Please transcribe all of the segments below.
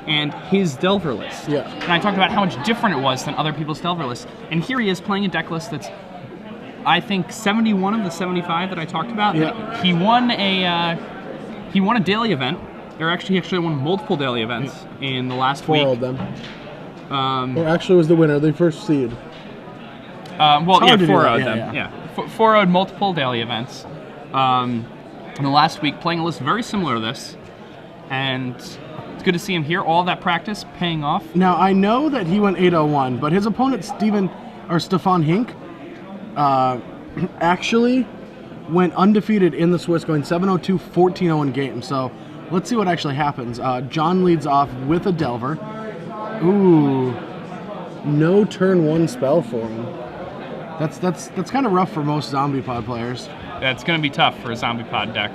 and his Delver list. Yeah. And I talked about how much different it was than other people's Delver lists. And here he is playing a deck list that's, I think, 71 of the 75 that I talked about. Yeah. He won a daily event. He actually won multiple daily events in the last week. 4 of them. Or actually was the winner, the first seed. 4-0'd them. Yeah. 4-0'd multiple daily events. In the last week, playing a list very similar to this. And it's good to see him here. All that practice paying off. Now, I know that he went 8-0-1, but his opponent, Stephan Hink, actually went undefeated in the Swiss, going 7-0-2, 14-0 in game. So let's see what actually happens. John leads off with a Delver. Ooh, no turn 1 spell for him. That's kind of rough for most Zombie Pod players. Yeah, it's going to be tough for a Zombie Pod deck.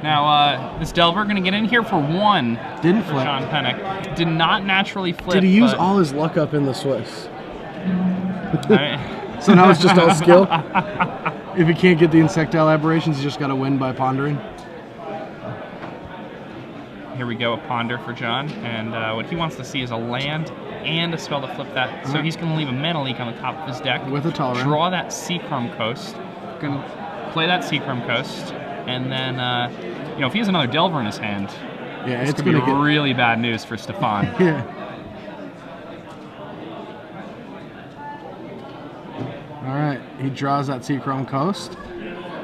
Now, this Delver going to get in here for 1. Didn't for flip. John Penick. Did not naturally flip. Did he use all his luck up in the Swiss? Right. So now it's just all skill? If he can't get the insectile aberrations, he's just got to win by pondering? Here we go, a ponder for John. And what he wants to see is a land and a spell to flip that. So he's going to leave a mana leak on the top of his deck. With a tolerant. Draw that Seachrome Coast. Going to play that Seachrome Coast. And then, if he has another Delver in his hand, it's going to be really bad news for Stephan. Yeah. All right, he draws that Seachrome Coast.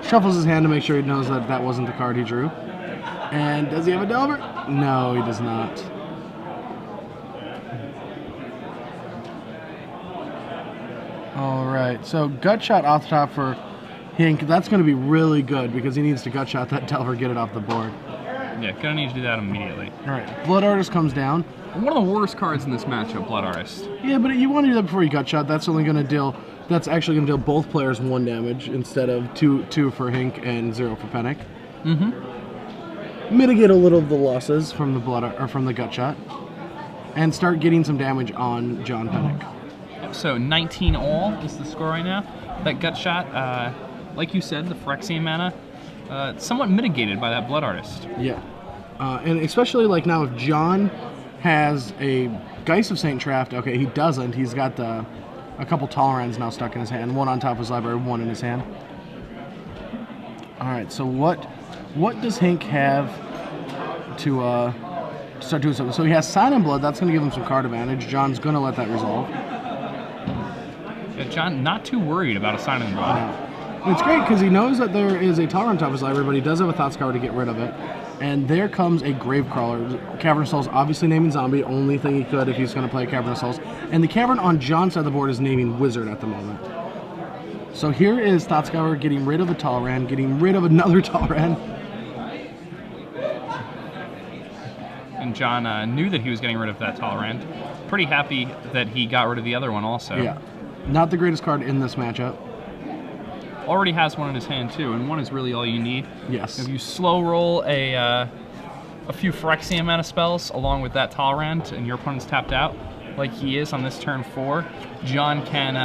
Shuffles his hand to make sure he knows that that wasn't the card he drew. And does he have a Delver? No, he does not. All right, so gut shot off the top for Hink. That's going to be really good because he needs to gut shot that Delver, get it off the board. Yeah, gonna need to do that immediately. All right, Blood Artist comes down. One of the worst cards in this matchup, Blood Artist. Yeah, but you want to do that before you gut shot. That's only going to deal. That's actually going to deal both players 1 damage instead of two for Hink and 0 for Penick. Mitigate a little of the losses from the gut shot, and start getting some damage on John Penick. So 19 all is the score right now. That gut shot, like you said, the Phyrexian mana, somewhat mitigated by that Blood Artist. Yeah, and especially like now if John has a Geist of Saint trapped, okay, he doesn't. He's got a couple Tolerans now stuck in his hand, 1 on top of his library, 1 in his hand. All right, so what does Hink have to start doing something? So he has Sign in Blood. That's going to give him some card advantage. John's going to let that resolve. Yeah, John, not too worried about a Sign in Blood. No. It's great because he knows that there is a Tolerant on top of his library, but he does have a Thought Scour to get rid of it. And there comes a Gravecrawler. Cavern of Souls, obviously naming Zombie, only thing he could if he's going to play Cavern of Souls. And the Cavern on John's side of the board is naming Wizard at the moment. So here is Thought Scour getting rid of a Tolerant, getting rid of another Tolerant. And John knew that he was getting rid of that Tolerant. Pretty happy that he got rid of the other one also. Yeah. Not the greatest card in this matchup. Already has 1 in his hand too, and 1 is really all you need. Yes. If you slow roll a few Phyrexian mana spells along with that Tolerant and your opponent's tapped out, like he is on this turn 4, John can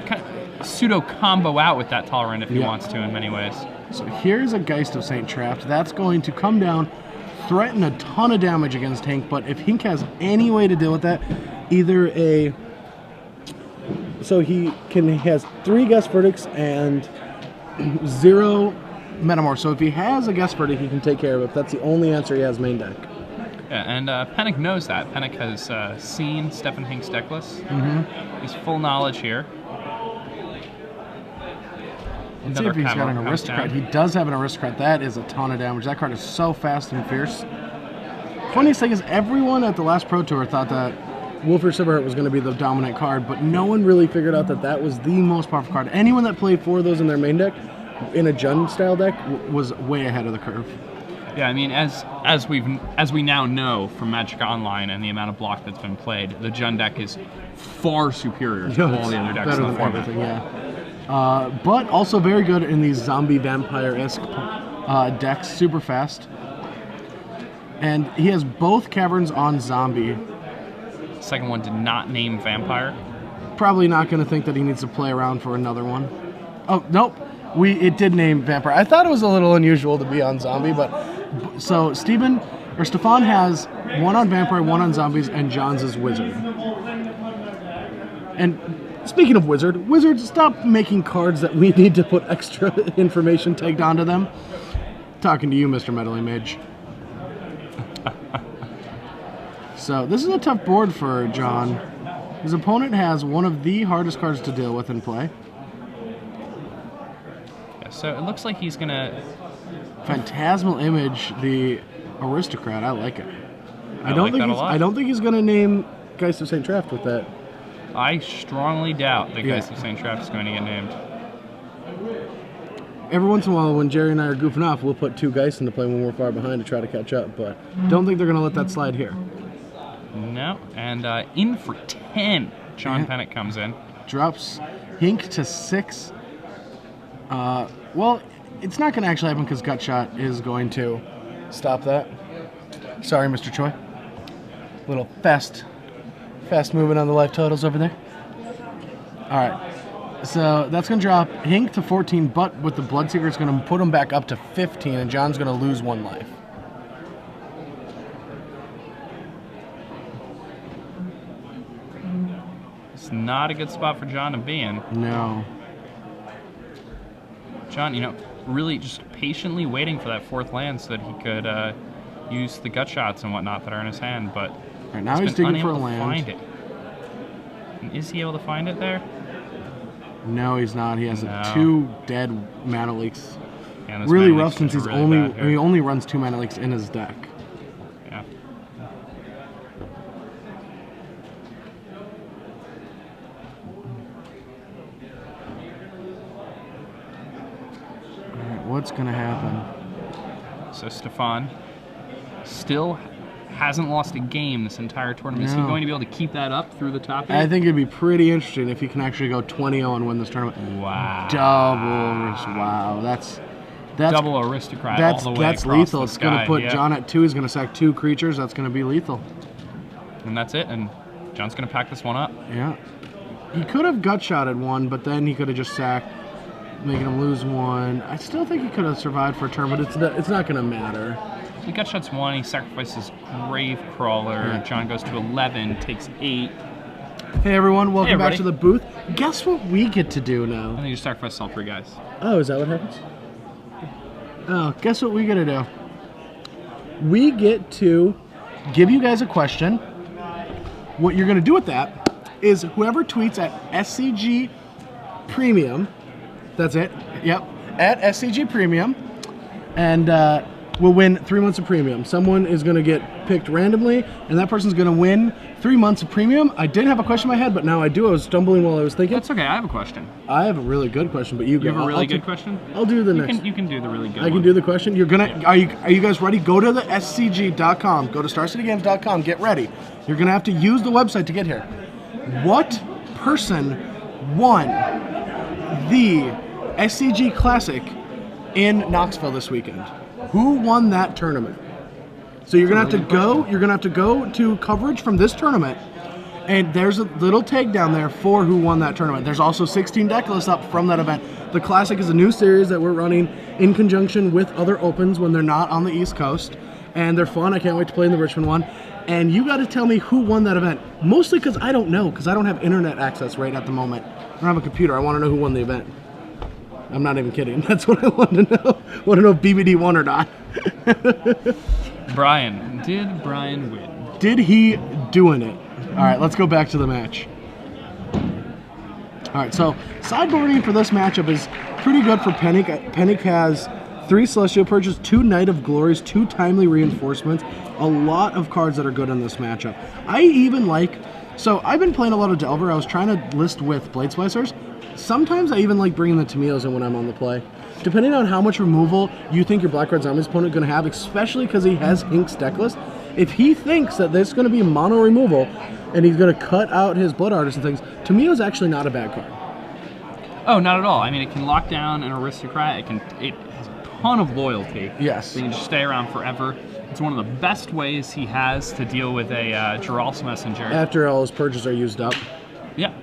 kind of pseudo combo out with that Tolerant if he wants to in many ways. So here's a Geist of Saint trapped. That's going to come down, threaten a ton of damage against Hink, but if Hink has any way to deal with that, either a... So he has 3 Guest Verdicts and 0 Metamorph. So if he has a Guest Verdict, he can take care of it. If that's the only answer he has main deck. Yeah, and Penick knows that. Penick has seen Stephan Hink's deck list. He's full knowledge here. Let's see if he's got an Aristocrat. He does have an Aristocrat. That is a ton of damage. That card is so fast and fierce. Funniest thing is everyone at the last Pro Tour thought that Wolfir Silverheart was going to be the dominant card, but no one really figured out that that was the most powerful card. Anyone that played 4 of those in their main deck, in a Jund style deck, was way ahead of the curve. Yeah, I mean, as we now know from Magic Online and the amount of block that's been played, the Jund deck is far superior to all the other decks in the format. Yeah. But also very good in these zombie vampire-esque decks, super fast. And he has both Caverns on zombie. Second one did not name Vampire. Probably not going to think that he needs to play around for another one. Oh, nope. it did name Vampire. I thought it was a little unusual to be on Zombie, but so Stephan has one on Vampire, one on Zombies, and John's is Wizard. And speaking of Wizard, stop making cards that we need to put extra information tagged onto them. Talking to you, Mr. Meddling Mage. So this is a tough board for John. His opponent has one of the hardest cards to deal with in play. Yeah, so it looks like he's gonna Phantasmal Image, the Aristocrat. I like it. I don't think he's gonna name Geist of St. Traft with that. I strongly doubt that Geist of St. Traft is going to get named. Every once in a while, when Jerry and I are goofing off, we'll put 2 Geists into play when we're far behind to try to catch up, but don't think they're going to let that slide here. No, and in for 10, John Penick comes in. Drops Hink to 6. Well, it's not going to actually happen because Gut Shot is going to stop that. Sorry, Mr. Choi. Little fast moving on the life totals over there. All right. So that's going to drop Hink to 14, but with the Bloodseeker, it's going to put him back up to 15, and John's going to lose 1 life. It's not a good spot for John to be in. No. John, really just patiently waiting for that 4th land so that he could use the gut shots and whatnot that are in his hand, but right now he's digging for a land. Find it. And is he able to find it there? No, he's not. He has 2 dead Mana Leaks. Yeah, really rough since he really only runs 2 Mana Leaks in his deck. Yeah. All right, what's gonna happen? So Stephan still hasn't lost a game this entire tournament. No. Is he going to be able to keep that up through the top 8? I think it'd be pretty interesting if he can actually go 20-0 and win this tournament. Wow. Wow. That's double Aristocrat all the way that's across lethal. the It's going to put John at 2. He's going to sack 2 creatures. That's going to be lethal. And that's it. And John's going to pack this one up. Yeah. He could have gut shotted 1, but then he could have just sacked, making him lose 1. I still think he could have survived for a turn, but it's not going to matter. He gut shots 1. He sacrifices Grave Crawler. Yeah. John goes to 11, takes 8. Hey everyone, welcome back to the booth. Guess what we get to do now? I think you sacrifice all 3 guys. Oh, is that what happens? Oh, guess what we get to do? We get to give you guys a question. What you're going to do with that is whoever tweets at SCG Premium, that's it, yep, at SCG Premium, and will win 3 months of premium. Someone is going to get picked randomly, and that person's going to win 3 months of premium. I did have a question in my head, but now I do. I was stumbling while I was thinking. That's okay. I have a question. I have a really good question, but you go. You have a really good question? I'll do the next. You can do the really good I can do the question. You're gonna. Are you guys ready? Go to the SCG.com. Go to StarCityGames.com. Get ready. You're gonna have to use the website to get here. What person won the SCG Classic in Knoxville this weekend? Who won that tournament? So you're gonna have to go. You're gonna have to go to coverage from this tournament, and there's a little tag down there for who won that tournament. There's also 16 deck lists up from that event. The Classic is a new series that we're running in conjunction with other opens when they're not on the East Coast, and they're fun. I can't wait to play in the Richmond one. And you got to tell me who won that event. Mostly because I don't know, because I don't have internet access right at the moment. I don't have a computer. I want to know who won the event. I'm not even kidding. That's what I want to know. I want to know if BBD won or not. Brian. Did Brian win? Did he doing it? All right, let's go back to the match. All right, so sideboarding for this matchup is pretty good for Penick. Penick has 3 Celestial Purges, 2 Knight of Glories, 2 Timely Reinforcements, a lot of cards that are good in this matchup. I even like, so I've been playing a lot of Delver. I was trying to list with Blade Splicers. Sometimes I even like bringing the Tamilos in when I'm on the play. Depending on how much removal you think your Black Red Zombies opponent is going to have, especially because he has Hink's deck list, if he thinks that there's going to be mono removal and he's going to cut out his Blood Artist and things, Tamio is actually not a bad card. Oh, not at all. I mean, it can lock down an Aristocrat. It has a ton of loyalty. Yes. So you can just stay around forever. It's one of the best ways he has to deal with a Geralt's Messenger. After all his purges are used up. Yeah.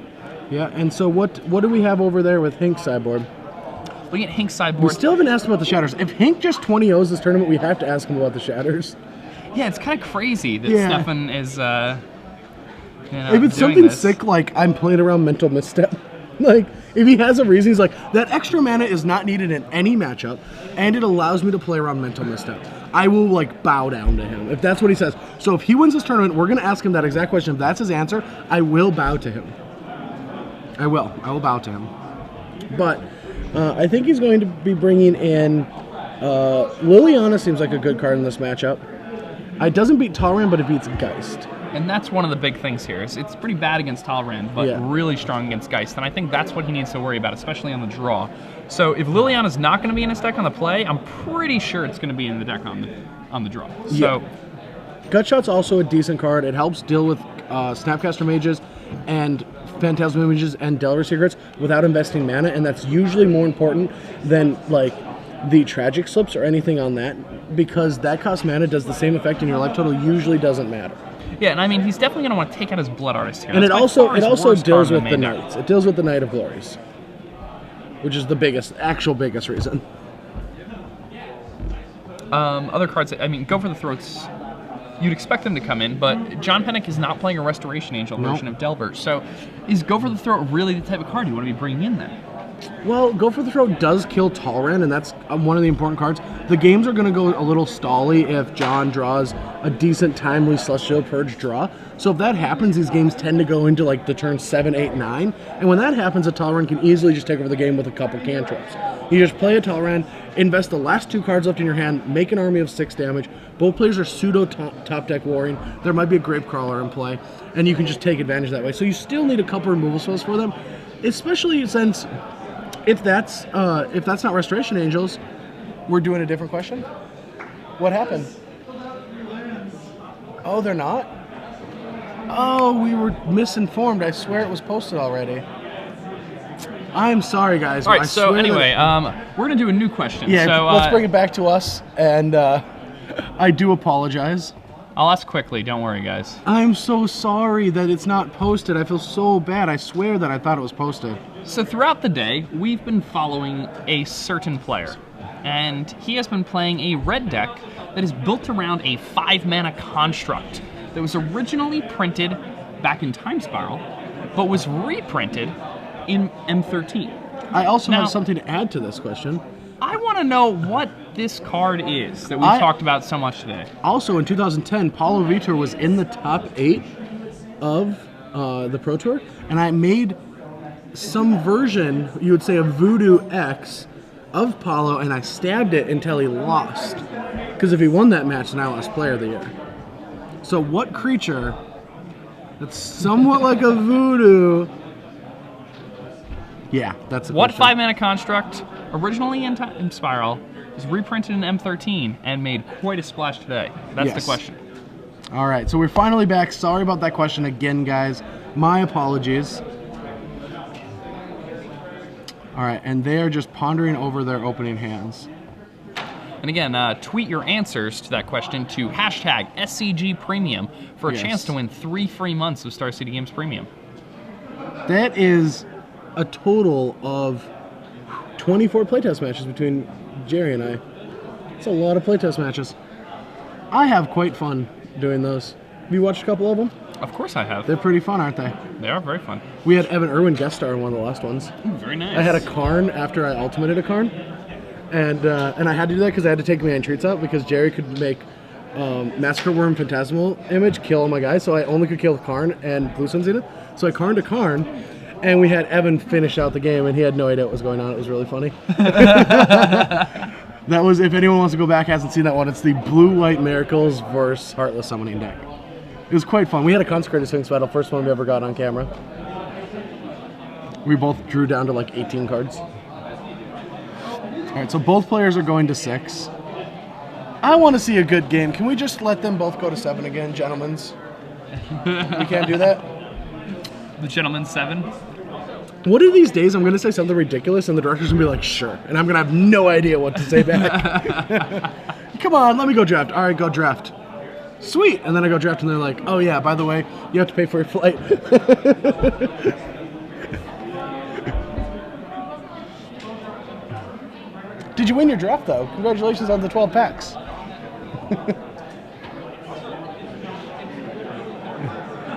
Yeah, and so what do we have over there with Hink's sideboard? Well, Looking at Hink's We sideboard. still haven't asked about the shatters. If Hink just 20-0s this tournament, we have to ask him about the shatters. Yeah, it's kind of crazy that Yeah. Stephan is, If it's something sick like I'm playing around mental misstep, like if he has a reason, he's like, that extra mana is not needed in any matchup, and it allows me to play around mental misstep, I will like bow down to him if that's what he says. So if he wins this tournament, we're gonna ask him that exact question. If that's his answer, I will bow to him. I will bow to him. But I think he's going to be bringing in Liliana. Seems like a good card in this matchup. It doesn't beat Talrand, but it beats Geist. And that's one of the big things here. It's pretty bad against Talrand, but really strong against Geist. And I think that's what he needs to worry about, especially on the draw. So if Liliana's not going to be in his deck on the play, I'm pretty sure it's going to be in the deck on the draw. So Gutshot's also a decent card. It helps deal with Snapcaster Mages and Phantasm Images and Delver Secrets without investing mana, and that's usually more important than like the Tragic Slips or anything on that, because that cost mana does the same effect and your life total usually doesn't matter. yeah, and I mean, he's definitely going to want to take out his Blood Artist here. And That's it by also far his worst deals card with in the main deck. Knights. It deals with the Knight of Glories, which is the biggest reason. Other cards, I mean, Go for the Throats, you'd expect them to come in, but John Penick is not playing a Restoration Angel version of Delver. So is Go for the Throat really the type of card you want to be bringing in then? Well, Go for the Throat does kill Talrand, and that's one of the important cards. The games are going to go a little stally if John draws a decent, timely Celestial Purge draw. So if that happens, these games tend to go into like the turn 7, 8, 9. And when that happens, a Talrand can easily just take over the game with a couple cantrips. You just play a Talrand, invest the last 2 cards left in your hand, make an army of 6 damage. Both players are pseudo top deck warring. There might be a Gravecrawler in play, and you can just take advantage that way. So you still need a couple removal spells for them, especially since if that's not Restoration Angels, we're doing a different question. What happened? Oh, they're not? Oh, we were misinformed. I swear it was posted already. I'm sorry, guys. All right, so anyway, we're going to do a new question. Yeah, so, let's bring it back to us, and I do apologize. I'll ask quickly. Don't worry, guys. I'm so sorry that it's not posted. I feel so bad. I swear that I thought it was posted. So throughout the day, we've been following a certain player, and he has been playing a red deck that is built around a 5-mana construct that was originally printed back in Time Spiral, but was reprinted in M13. I also Now, have something to add to this question. I want to know what this card is that we've talked about so much today. Also, in 2010, Paulo Vitor was in the top 8 of the Pro Tour, and I made some version, you would say, of Voodoo X of Paulo, and I stabbed it until he lost. Because if he won that match, then I lost Player of the Year. So what creature that's somewhat like a Voodoo... Yeah, that's the What question. 5-mana construct, originally in Time Spiral, was reprinted in M13 and made quite a splash today? That's the question. All right, so we're finally back. Sorry about that question again, guys. My apologies. All right, and they are just pondering over their opening hands. And again, tweet your answers to that question to hashtag SCG Premium for a chance to win 3 free months of Star City Games Premium. That is a total of 24 playtest matches between Jerry and I. It's a lot of playtest matches. I have quite fun doing those. Have you watched a couple of them? Of course I have. They're pretty fun, aren't they? They are very fun. We had Evan Irwin guest star in one of the last ones. Ooh, very nice. I had a Karn after I ultimated a Karn. And I had to do that because I had to take my entreats out because Jerry could make Massacre Worm Phantasmal Image kill all my guys, so I only could kill Karn and Blue Sun Zenith. So I Karned a Karn, and we had Evan finish out the game, and he had no idea what was going on. It was really funny. That was, if anyone wants to go back, hasn't seen that one, it's the Blue-White Miracles versus Heartless Summoning deck. It was quite fun. We had a Consecrated Sphinx battle, first one we ever got on camera. We both drew down to like 18 cards. All right, so both players are going to 6. I want to see a good game. Can we just let them both go to 7 again, gentlemen's? We can't do that? The Gentleman's 7. One of these days, I'm going to say something ridiculous, and the director's going to be like, sure. And I'm going to have no idea what to say back. Come on, let me go draft. All right, go draft. Sweet. And then I go draft, and they're like, oh, yeah, by the way, you have to pay for your flight. Did you win your draft, though? Congratulations on the 12 packs.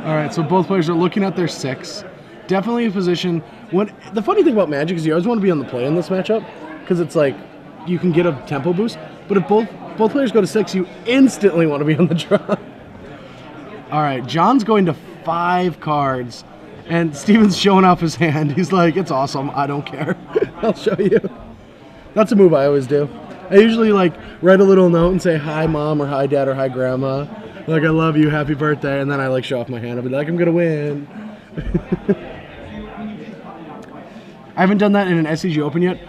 All right, so both players are looking at their 6. Definitely a position. The funny thing about Magic is you always want to be on the play in this matchup because it's like you can get a tempo boost. But if both players go to 6, you instantly want to be on the draw. All right, John's going to 5 cards, and Stephen's showing off his hand. He's like, it's awesome. I don't care. I'll show you. That's a move I always do. I usually like write a little note and say hi mom or hi dad or hi grandma. Like, I love you, happy birthday, and then I like show off my hand. I'll be like, I'm gonna win. I haven't done that in an SCG Open yet,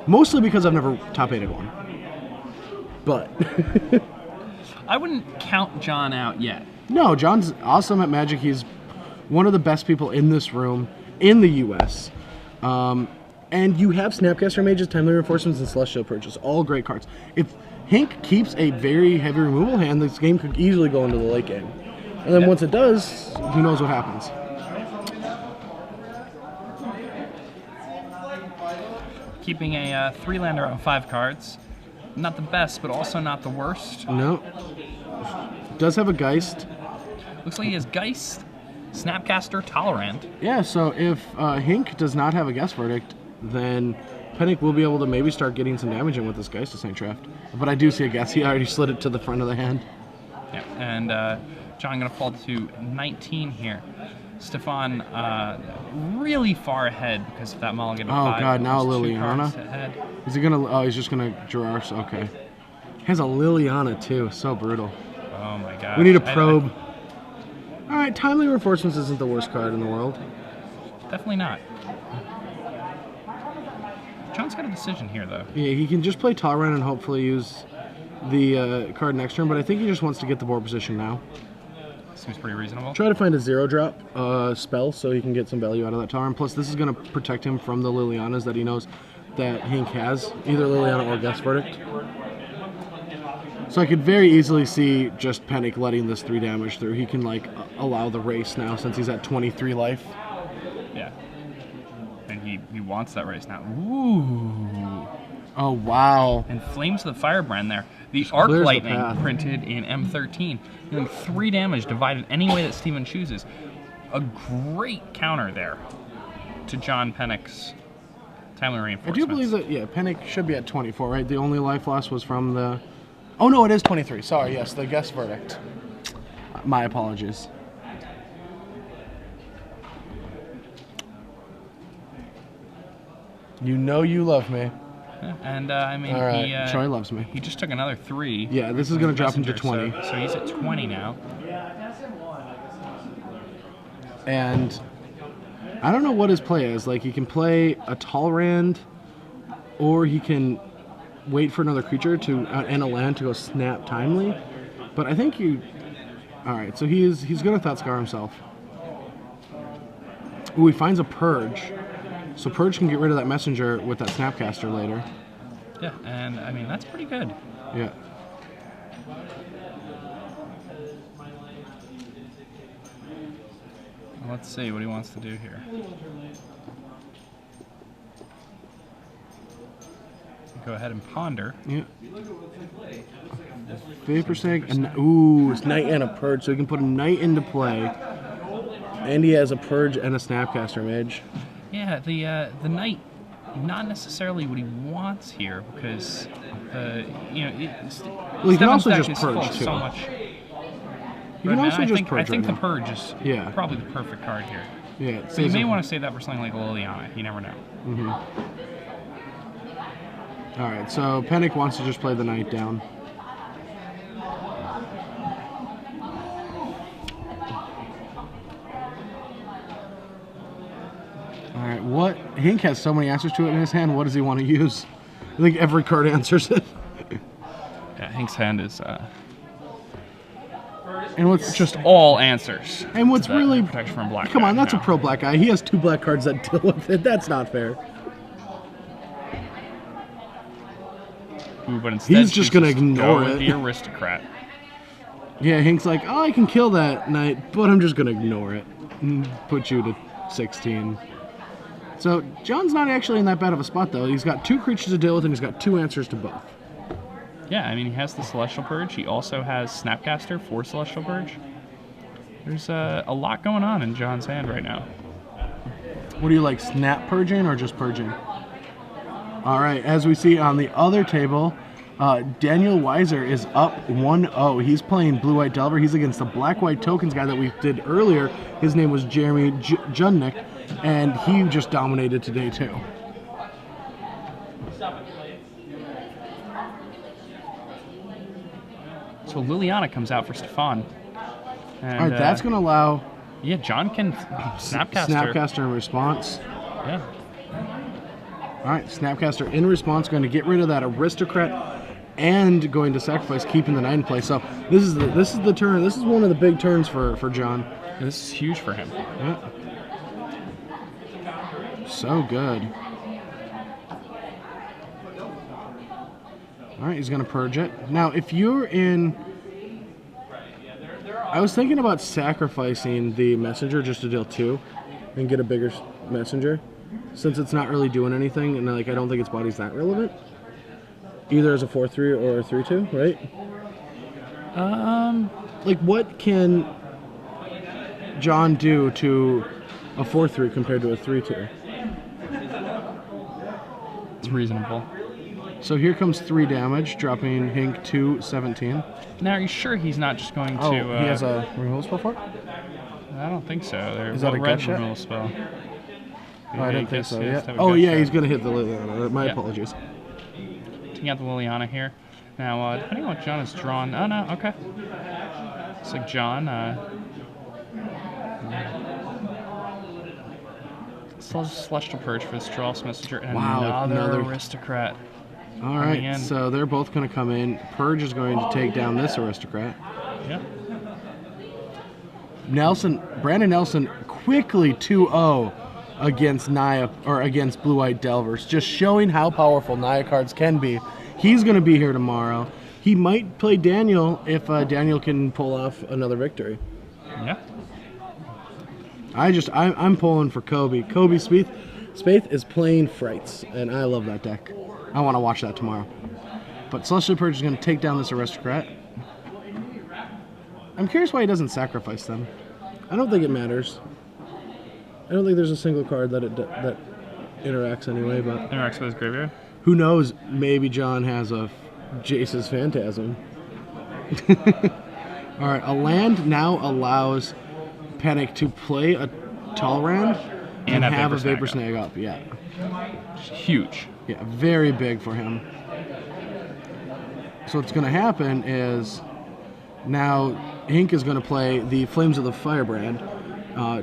mostly because I've never top 8'd one. But I wouldn't count John out yet. No, John's awesome at Magic. He's one of the best people in this room in the U.S. And you have Snapcaster Mages, Timely Reinforcements, and Celestial Purchase. All great cards. If Hink keeps a very heavy removal hand, this game could easily go into the late game. And then once it does, who knows what happens. Keeping a 3-lander on 5 cards. Not the best, but also not the worst. No. Does have a Geist. Looks like he has Geist, Snapcaster, Tolerant. Yeah, so if Hink does not have a Guess Verdict, then Penick will be able to maybe start getting some damage in with this Geist to Saint Draft. But I do see a Guess. He already slid it to the front of the hand. Yeah, and John going to fall to 19 here. Stephan really far ahead because of that mulligan. Oh, 5. God, now Almost 2 Liliana. cards ahead. Is he gonna? Oh, he's just gonna draw. Okay. He has a Liliana too. So brutal. Oh my God. We need a probe. All right, Timely Reinforcements isn't the worst card in the world. Definitely not. John's got a decision here, though. Yeah, he can just play Tolerant and hopefully use the card next turn, but I think he just wants to get the board position now. Seems pretty reasonable. Try to find a 0-drop spell so he can get some value out of that Tolerant. Plus, this is going to protect him from the Lilianas that he knows that Hink has, either Liliana or Guess Verdict. So I could very easily see just Penick letting this 3 damage through. He can like allow the race now since he's at 23 life. Yeah. And he wants that race now. Ooh. Oh, wow. And Flames of the Firebrand there. The Arc Clears the Lightning path. printed in M13. Doing 3 damage divided any way that Stephen chooses. A great counter there to John Penick's Timely I Reinforcements. do believe that, yeah, Penick should be at 24, right? The only life loss was from the... Oh, no, it is 23. Sorry, yes, the Guess Verdict. My apologies. You know you love me. Yeah, and I mean, All right, Troy loves me. He just took another 3. Yeah, this is going to drop him to 20. So he's at 20 now. And I don't know what his play is. Like, he can play a Tolerant, or he can wait for another creature to and a land to go snap Timely. But I think you... All right, so he's going to Thought Scar himself. Ooh, he finds a Purge. So Purge can get rid of that Messenger with that Snapcaster later. Yeah, and I mean, that's pretty good. Yeah. Let's see what he wants to do here. Go ahead and ponder. Yeah. Vapor Snake, and ooh, it's Knight and a Purge, so he can put a Knight into play. And he has a Purge and a Snapcaster Mage. Yeah, the Knight, not necessarily what he wants here because, you know, well, he can also just is Purge full of too. so much. You can also just I Purge think right the now. Purge is Yeah. probably the perfect card here. Yeah. So you may want to save that for something like Liliana. You never know. Mm-hmm. All right, so Penick wants to just play the Knight down. All right, what? Hink has so many answers to it in his hand. What does he want to use? I think every card answers it. Yeah, Hink's hand is And what's just all answers. And what's to that really protection from black. Come on, guy that's now. a pro black guy. He has 2 black cards that deal with it. That's not fair. Ooh, but instead He's just gonna chooses ignore go with it. the aristocrat. Yeah, Hink's like, oh, I can kill that Knight, but I'm just gonna ignore it and put you to 16. So John's not actually in that bad of a spot, though. He's got 2 creatures to deal with, and he's got 2 answers to both. Yeah, I mean, he has the Celestial Purge. He also has Snapcaster for Celestial Purge. There's a lot going on in John's hand right now. What do you like, snap purging or just purging? All right, as we see on the other table, Daniel Weiser is up 1-0. He's playing Blue-White Delver. He's against the Black-White Tokens guy that we did earlier. His name was Jeremy Judnick, and he just dominated today, too. So Liliana comes out for Stephan. And, all right, that's going to allow... Yeah, John can Snapcaster. Snapcaster in response. Yeah. All right, Snapcaster in response, going to get rid of that Aristocrat and going to sacrifice, keeping the 9 in play. So this is the turn. This is one of the big turns for John. Yeah, this is huge for him. Yeah. So good. All right, he's going to purge it. Now, if you're in... I was thinking about sacrificing the messenger just to deal 2 and get a bigger messenger, since it's not really doing anything, and like I don't think its body's that relevant. Either as a 4/3 or a 3/2, right? Like what can John do to a 4/3 compared to a 3/2? It's reasonable. So here comes 3 damage, dropping Hink to 17. Now, are you sure he's not just going to... he has a removal spell for it? I don't think so. Is that a red gut shot? removal spell? Oh, I didn't think so. He has Yeah. to have a Oh, gut yeah, shot. he's going to hit the Liliana. My apologies. Taking out the Liliana here. Now, depending on what John has drawn... Oh, no, okay. Looks like John... Celestial Purge for this Straw's Messenger and another Aristocrat. All right, so they're both going to come in. Purge is going to take down this Aristocrat. Yeah. Brandon Nelson quickly 2-0 against Naya, or against Blue-White Delvers, just showing how powerful Naya cards can be. He's going to be here tomorrow. He might play Daniel if Daniel can pull off another victory. Yeah. I'm pulling for Kobe. Kobe Spaeth is playing Frights, and I love that deck. I want to watch that tomorrow. But Celestial Purge is going to take down this Aristocrat. I'm curious why he doesn't sacrifice them. I don't think it matters. I don't think there's a single card that interacts anyway. But interacts with his graveyard? Who knows? Maybe John has a Jace's Phantasm. All right, a land now allows Penick to play a Talrand and have a Vapor Snag up. Yeah. Huge. Yeah, very big for him. So what's going to happen is now Hink is going to play the Flames of the Firebrand,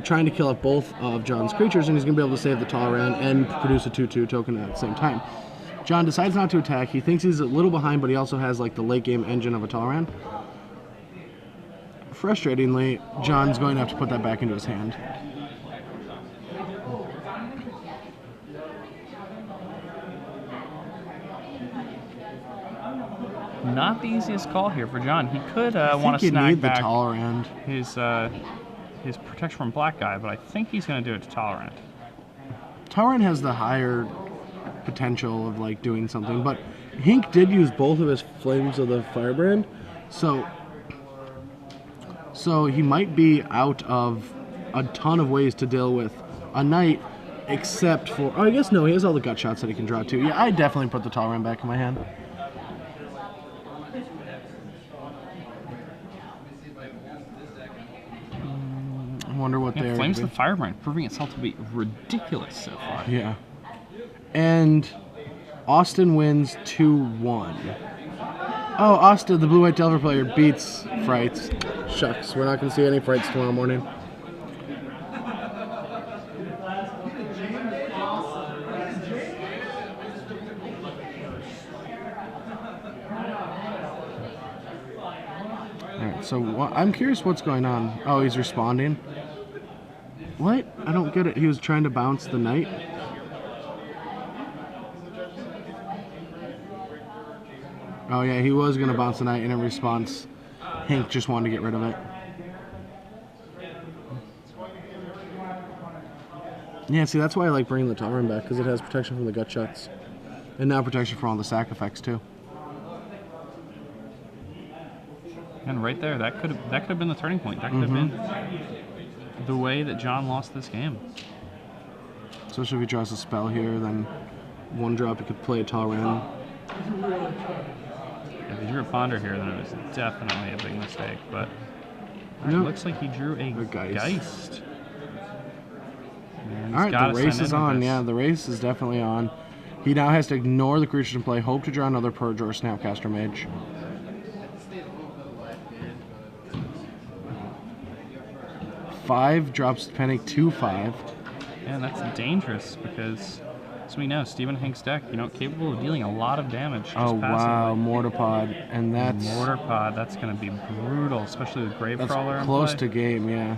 trying to kill off both of John's creatures, and he's going to be able to save the Talrand and produce a 2/2 token at the same time. John decides not to attack. He thinks he's a little behind, but he also has like the late game engine of a Talrand. Frustratingly, John's going to have to put that back into his hand. Not the easiest call here for John. He could want to snag back the Talrand. his protection from Black Guy, but I think he's going to do it to Talrand. Talrand has the higher potential of like doing something, but Hink did use both of his Flames of the Firebrand, so he might be out of a ton of ways to deal with a Knight, except for... Oh, I guess no, he has all the gut shots that he can draw too. Yeah, I definitely put the Talrand back in my hand. I wonder what they're... Flames of the Firebrand, proving itself to be ridiculous so far. Yeah. And Austin wins 2-1. Oh, Austin, the Blue-White Delver player, beats Frights. Shucks, we're not going to see any Frights tomorrow morning. Alright, so I'm curious what's going on. Oh, he's responding. What? I don't get it. He was trying to bounce the Knight? Oh yeah, he was going to bounce the Knight, and in response, Hink just wanted to get rid of it. Yeah, see, that's why I like bringing the Tolerant back, because it has protection from the gut shots. And now protection from all the sack effects, too. And right there, that could have been the turning point. That could have been the way that John lost this game. Especially if he draws a spell here, then one drop he could play a Tolerant. If he drew a Ponder here, then it was definitely a big mistake. But it looks like he drew a Geist. All right, the race is on. Yeah, the race is definitely on. He now has to ignore the creatures in play, hope to draw another Purge or a Snapcaster Mage. Five drops Penick 2/5. And that's dangerous because, as we know, Stephen Hink's deck, capable of dealing a lot of damage. Just oh, passively. Wow, Mortarpod. And that's... Mortarpod, that's going to be brutal, especially with Gravecrawler in close play. to game, yeah.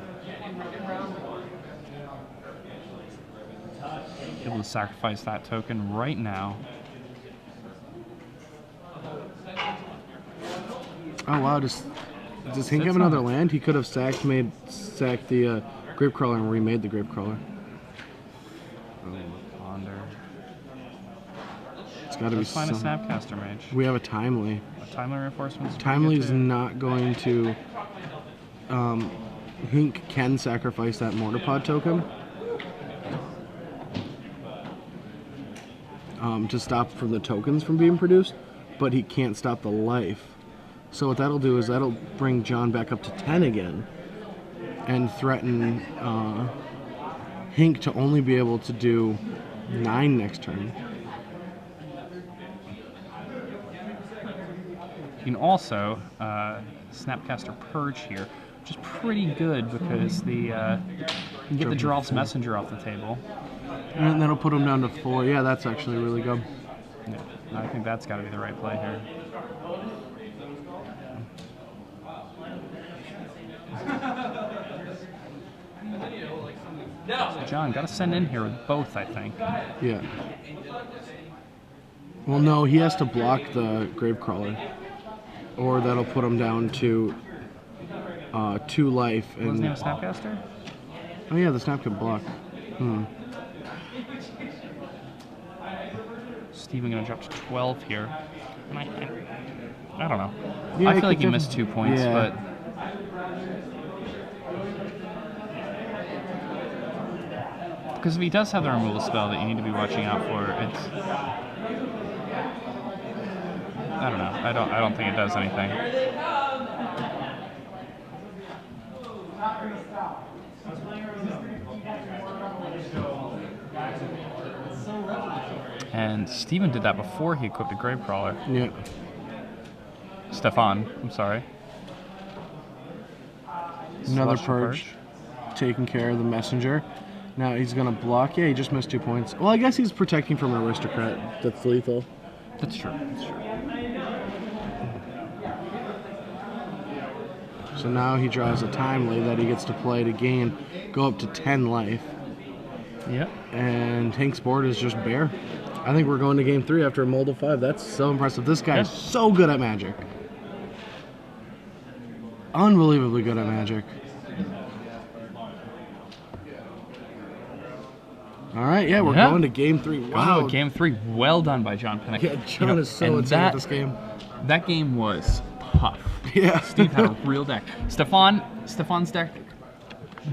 Able to sacrifice that token right now. Oh, wow, does Hink have another land? He could have sacked the Gravecrawler and remade the Gravecrawler. Ponder. It's got to be find a Snapcaster Mage. We have a Timely. Timely reinforcements. Timely is not going to... Hink can sacrifice that Mortarpod token to stop from the tokens from being produced, but he can't stop the life. So what that'll do is that'll bring John back up to 10 again and threaten Hink to only be able to do 9 next turn. You can also Snapcaster Purge here, which is pretty good because you can get the Geralt's Messenger off the table. And that'll put him down to 4. Yeah, that's actually really good. Yeah, I think that's got to be the right play here. So John, got to send in here with both, I think. Yeah. Well, no, he has to block the Gravecrawler, or that'll put him down to 2 life. And wasn't he a Snapcaster? Oh yeah, the Snap can block. Stephen gonna drop to 12 here. And I don't know. Yeah, I feel like he missed 2 points, but because if he does have the removal spell that you need to be watching out for, it's I don't know. I don't think it does anything. And Stephen did that before he equipped a Gravecrawler. Yeah. Stephan, I'm sorry. Another Purge. Taking care of the Messenger. Now he's going to block. Yeah, he just missed 2 points. Well, I guess he's protecting from an Aristocrat that's lethal. That's true. That's true. So now he draws a Timely that he gets to play to go up to 10 life. Yep. And Hink's board is just bare. I think we're going to game 3 after a mold of 5. That's so impressive. This guy is so good at Magic. Unbelievably good at Magic. All right, yeah, we're going to game 3. Wow. Game 3. Well done by John Penick. Yeah, John is so insane at this game. That game was tough. Yeah. Steve had a real deck. Stephan's deck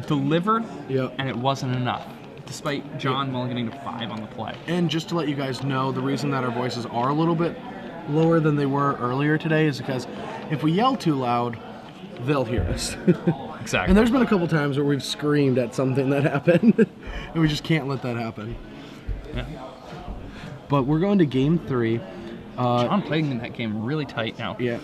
delivered, and it wasn't enough, despite John only getting to 5 on the play. And just to let you guys know, the reason that our voices are a little bit lower than they were earlier today is because if we yell too loud, they'll hear us. Exactly. And there's been a couple times where we've screamed at something that happened, and we just can't let that happen. Yeah. But we're going to game 3. John playing in that game really tight now. Yeah.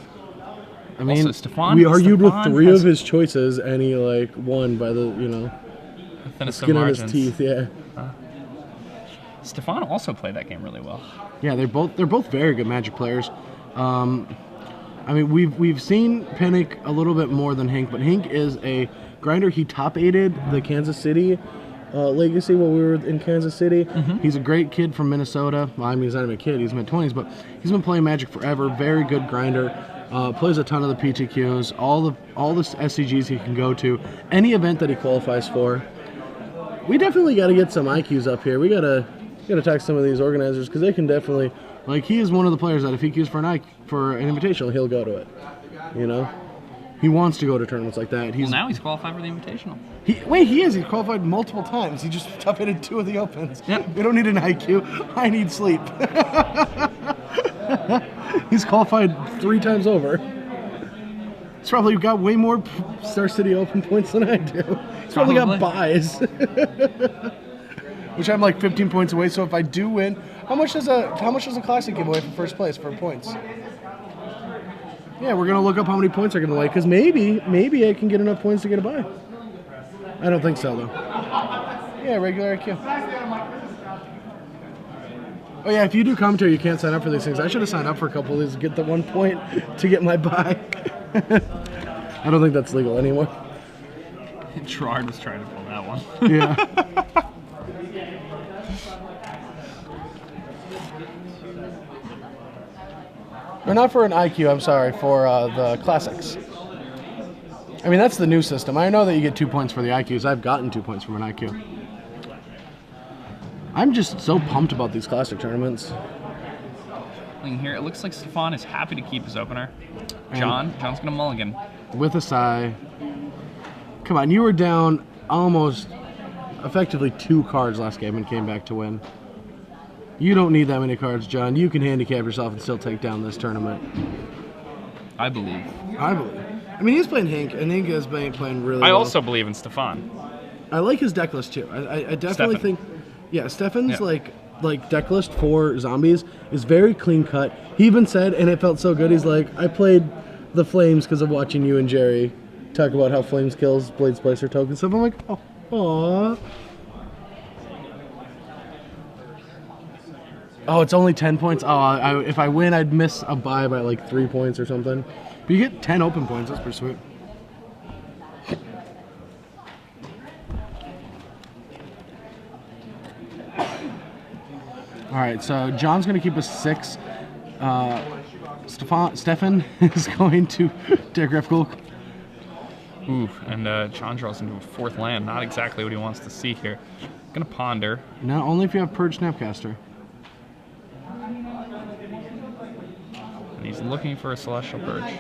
I mean, also, we argued with 3 of his choices, and he won by the skin of his teeth. Yeah. Stephan also played that game really well. Yeah, they're both very good Magic players. I mean, we've seen Penick a little bit more than Hink, but Hink is a grinder. He top-8'd the Kansas City Legacy while we were in Kansas City. Mm-hmm. He's a great kid from Minnesota. Well, I mean, he's not even a kid. He's mid-20s, but he's been playing Magic forever. Very good grinder. Plays a ton of the PTQs. All the SCGs he can go to. Any event that he qualifies for. We definitely got to get some IQs up here. We gotta talk to some of these organizers because they can definitely, like, he is one of the players that if he queues for an invitational, he'll go to it. You know, he wants to go to tournaments like that. Well, now he's qualified for the invitational. He is. He's qualified multiple times. He just top-hitted 2 of the opens. Yep. We don't need an IQ. I need sleep. He's qualified 3 times over. He's probably got way more Star City Open points than I do. He's probably got buys. Which I'm like 15 points away, so if I do win, how much does a Classic give away for first place for points? Yeah, we're gonna look up how many points are gonna away, because maybe I can get enough points to get a buy. I don't think so though. Yeah, regular IQ. Oh yeah, if you do commentary, you can't sign up for these things. I should have signed up for a couple of these to get the 1 point to get my buy. I don't think that's legal anymore. Gerard was trying to pull that one. Yeah. Or not for an IQ, I'm sorry, for the Classics. I mean, that's the new system. I know that you get 2 points for the IQs. I've gotten 2 points from an IQ. I'm just so pumped about these Classic tournaments. Here, it looks like Stephan is happy to keep his opener. John's going to mulligan. With a sigh. Come on, you were down almost effectively 2 cards last game and came back to win. You don't need that many cards, John. You can handicap yourself and still take down this tournament. I believe. I mean, he's playing Hink, and Hink has been playing really well. I also believe in Stephan. I like his deck list, too. I definitely think... Yeah, Stephan's, like deck list for zombies is very clean cut. He even said, and it felt so good, he's like, I played the Flames because of watching you and Jerry talk about how Flames kills Blade Splicer tokens. So I'm like, oh, aww. Oh, it's only 10 points. Oh, if I win, I'd miss a buy by like 3 points or something. But you get 10 open points. That's pretty sweet. All right, so John's going to keep us 6. Stephan is going to Degref Gulk. Ooh, and John draws into a 4th land. Not exactly what he wants to see here. Gonna ponder. No, only if you have Purge Snapcaster. And he's looking for a Celestial Purge.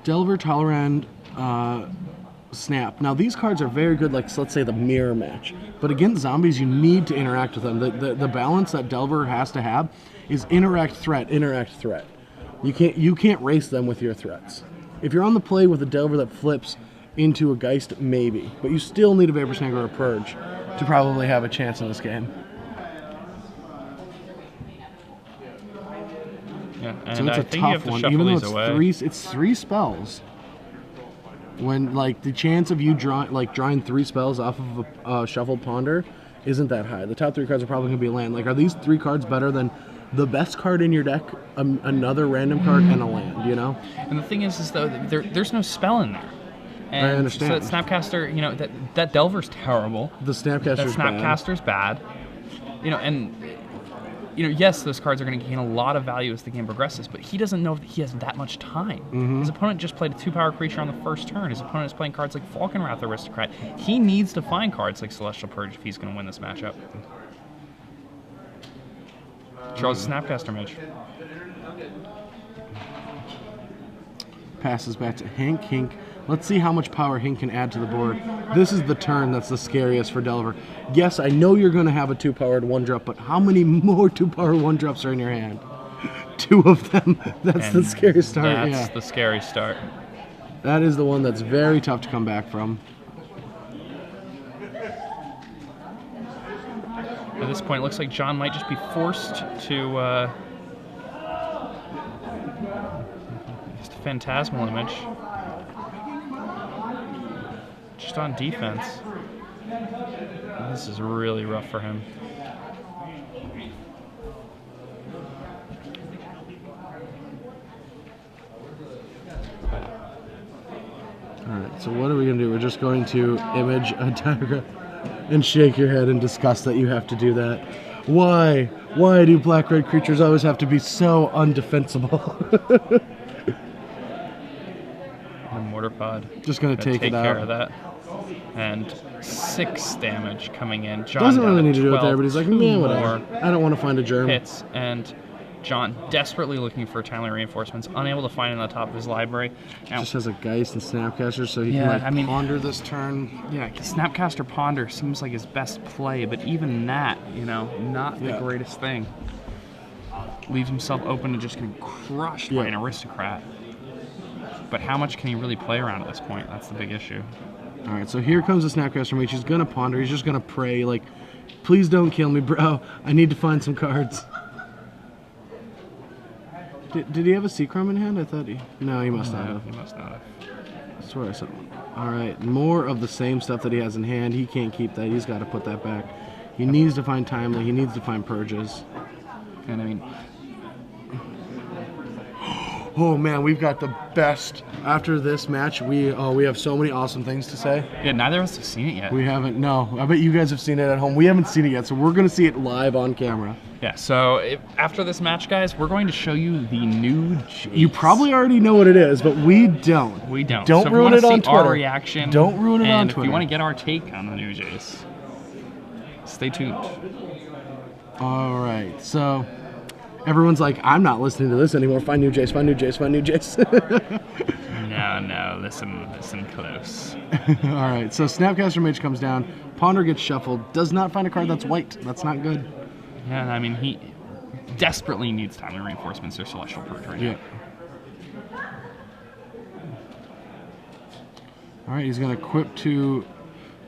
Delver, Tolerand, Snap. Now these cards are very good, like let's say the mirror match. But against zombies, you need to interact with them. The balance that Delver has to have is interact, threat, interact, threat. You can't race them with your threats. If you're on the play with a Delver that flips into a Geist, maybe. But you still need a Vapor Snag or a Purge to probably have a chance in this game. Yeah, and so it's I a think tough you have to one, shuffle even though these it's away. it's 3 spells. When like the chance of you drawing 3 spells off of a shuffled ponder isn't that high. The top 3 cards are probably going to be land. Like, are these 3 cards better than the best card in your deck, another random card, and a land? You know. And the thing is though, there's no spell in there. And I understand. So that Snapcaster, you know, that Delver's terrible. The Snapcaster's bad. Snapcaster's bad. You know, and yes, those cards are going to gain a lot of value as the game progresses, but he doesn't know that he has that much time. Mm-hmm. His opponent just played a 2-power creature on the first turn. His opponent is playing cards like Falconwrath Aristocrat. He needs to find cards like Celestial Purge if he's going to win this matchup. Draws Snapcaster Mage. Passes back to Hink. Hink. Let's see how much power Hink can add to the board. This is the turn that's the scariest for Delver. Yes, I know you're going to have a 2-powered 1-drop, but how many more 2-powered 1-drops are in your hand? 2 of them. That's the scary start. That's the scary start. That is the one that's very tough to come back from. At this point, it looks like John might just be forced to just a Phantasmal Image. Just on defense. This is really rough for him. Alright, so what are we going to do? We're just going to image a diagram and shake your head in disgust that you have to do that. Why? Why do black-red creatures always have to be so undefensible? The Mortar Pod. Just going to take it out. Care of that. And 6 damage coming in. John Doesn't down really to need to do it 12, there, but he's like, 2 yeah, whatever. more I don't want to find a germ. hits, and John desperately looking for timely reinforcements, unable to find it on the top of his library. Now, Just has a Geist and Snapcaster, so he Yeah, can I ponder this turn. yeah, Snapcaster Ponder seems like his best play, but even that, not the greatest thing. Leaves himself open to just getting crushed by an Aristocrat. But how much can he really play around at this point? That's the big issue. All right, so here comes the Snapcaster Mage. He's gonna ponder. He's just gonna pray, like, please don't kill me, bro. I need to find some cards. Did he have a Seacrom in hand? I thought he... No, he must not have. He must not have. I swear I said... All right, more of the same stuff that he has in hand. He can't keep that. He's got to put that back. He needs to find Timely. He needs to find Purges. And I mean... Oh, man, we've got the best... After this match, we have so many awesome things to say. Yeah, neither of us have seen it yet. We haven't... No, I bet you guys have seen it at home. We haven't seen it yet, so we're going to see it live on camera. Yeah, so after this match, guys, we're going to show you the new Jace. You probably already know what it is, but we don't. We don't. Don't so ruin it on Twitter. Our reaction. Don't ruin it on And Twitter. if you want to get our take on the new Jace, stay tuned. All right, so everyone's like, I'm not listening to this anymore. Find new Jace, find new Jace, find new Jace. No, listen close. All right, so Snapcaster Mage comes down. Ponder gets shuffled. Does not find a card that's white. That's not good. Yeah, I mean, he desperately needs timely reinforcements or Celestial Purge right now. All right, he's going to equip to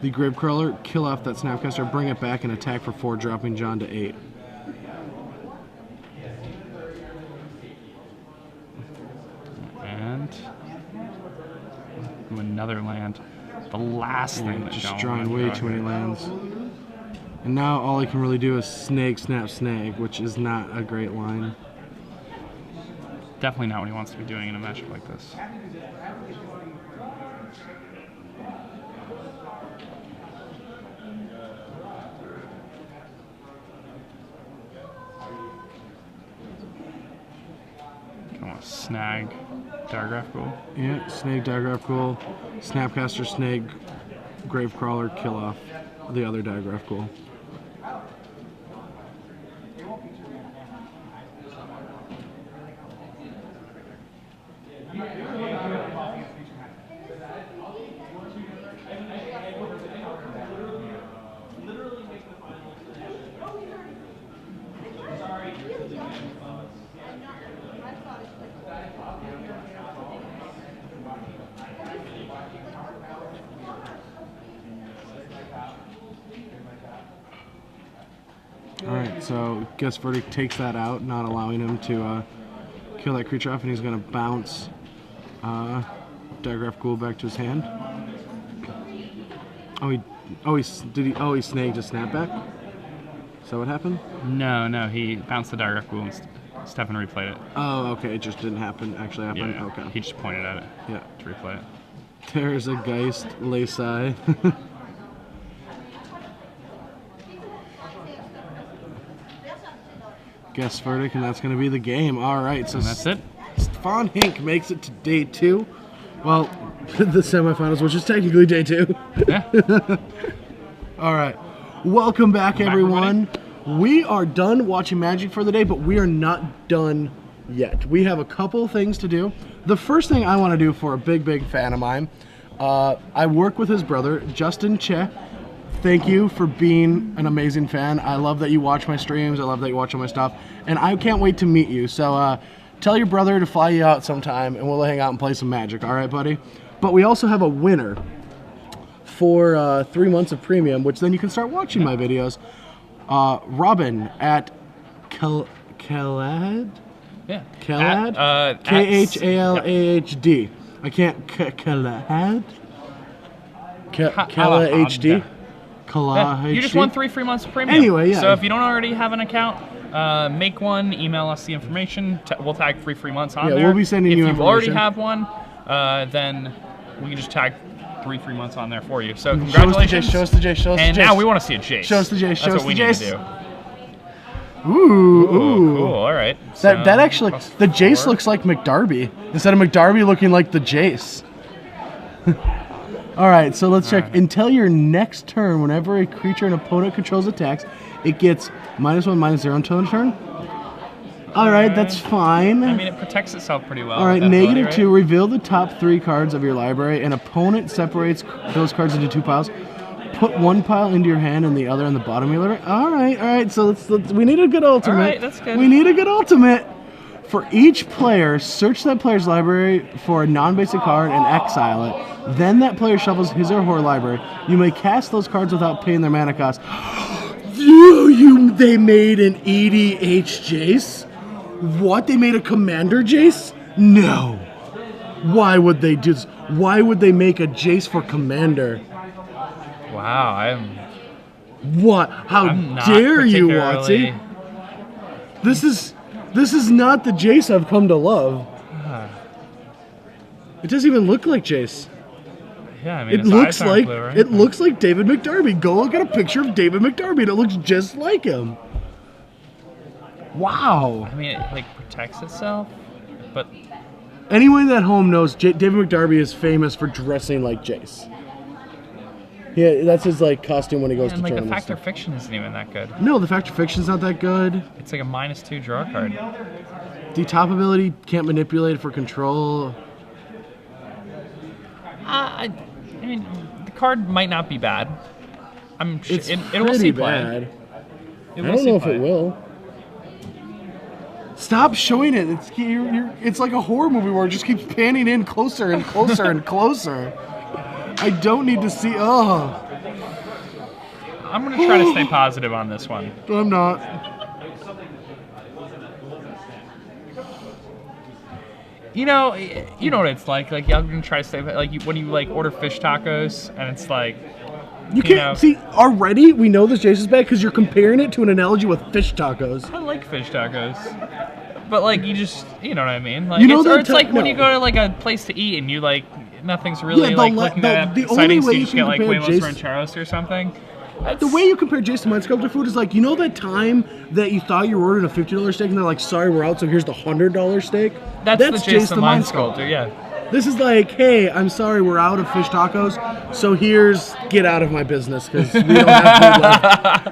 the Gravecrawler, kill off that Snapcaster, bring it back, and attack for 4, dropping John to 8. And another land. The last thing that just John drawing wanted to way go too many here. lands. And now all he can really do is snag, snap, snag, which is not a great line. Definitely not what he wants to be doing in a matchup like this. Come on, snag Diagraph Ghoul. Yeah, snag, Diagraph Ghoul, Snapcaster, snag, Gravecrawler, kill off the other Diagraph Ghoul. Alright, so Guess Verdict takes that out, not allowing him to kill that creature off, and he's going to bounce Diagraph Ghoul back to his hand. He snagged a snapback? Is that what happened? No, he bounced the Diagraph Ghoul and Stephan replayed it. Oh, okay, it just didn't actually happen? Yeah, Okay. he just pointed at it Yeah. to replay it. There's a Geist, Laysai. Guess Verdict, and that's going to be the game. All right, so And that's it. Stephan Hink makes it to day 2. Well, the semifinals, which is technically day 2. Yeah. All right, welcome back, everyone. We are done watching Magic for the day, but we are not done yet. We have a couple things to do. The first thing I want to do for a big fan of mine, I work with his brother, Justin Che. Thank you for being an amazing fan. I love that you watch my streams. I love that you watch all my stuff. And I can't wait to meet you. So tell your brother to fly you out sometime, and we'll hang out and play some Magic. All right, buddy? But we also have a winner for 3 months of premium, which then you can start watching my videos. Robin at Khalad? Yeah. Khalad? Khalahd. I can't... Khalad? Kala HD? Kala HD? You just won 3 free months of premium. Anyway, yeah. So if you don't already have an account, make one, email us the information. We'll tag 3 free months on there. Yeah, we'll be sending you information. If you already information. have one, then we can just tag 3 free months on there for you. So congratulations. Show us the Jace, show us the Jace. And now we want to see a Jace. Show us the Jace, show us That's what we the need Jace. to do. Ooh. Cool, all right. That actually, plus the Jace 4. looks like McDarby, instead of McDarby looking like the Jace. All right, so let's check. Until your next turn, whenever a creature an opponent controls attacks, it gets -1/-0 until end of turn. All right, that's fine. I mean, it protects itself pretty well. All right, with that ability, -2. Reveal the top 3 cards of your library. An opponent separates those cards into 2 piles. Put 1 pile into your hand and the other in the bottom of your library. All right. So let's we need a good ultimate. All right, that's good. We need a good ultimate. For each player, search that player's library for a non-basic card and exile it. Then that player shuffles his or her library. You may cast those cards without paying their mana cost. They made an EDH Jace? What? They made a Commander Jace? No. Why would they do this? Why would they make a Jace for Commander? Wow, What? How dare you, particularly- Watsy? This is not the Jace I've come to love. It doesn't even look like Jace. Yeah, I mean, It looks like blue, right? it looks like David McDermott. Go look at a picture of David McDermott. It looks just like him. Wow. I mean, it like protects itself, but Anyone at home knows David McDermott is famous for dressing like Jace. Yeah, that's his like costume when he goes to like the tournaments. Factor Fiction isn't even that good. No, the Factor Fiction's not that good. It's like a -2 draw card. The top ability can't manipulate it for control. I mean, the card might not be bad. It's it will pretty see play. bad. It I will don't see know if play. it will. Stop showing it. It's like a horror movie where it just keeps panning in closer and closer and closer. I don't need to see. Oh, I'm gonna try to stay positive on this one. I'm not. You know what it's like. Like I'm gonna try to stay like when you like order fish tacos and it's like You can't see already. We know this Jace is bad because you're comparing it to an analogy with fish tacos. I like fish tacos, but like you know what I mean. Like You know it's like when no. you go to like a place to eat and you like nothing's really Yeah, like looking that the exciting, only so way you you just can get like compare huevos Jace- rancheros or something. The way you compare Jace to Mind Sculptor food is like, you know that time that you thought you were ordering a $50 steak and they're like, sorry, we're out, so here's the $100 steak? That's the Jace the Mind Sculptor, yeah. This is like, hey, I'm sorry, we're out of fish tacos, so get out of my business because we don't have food left.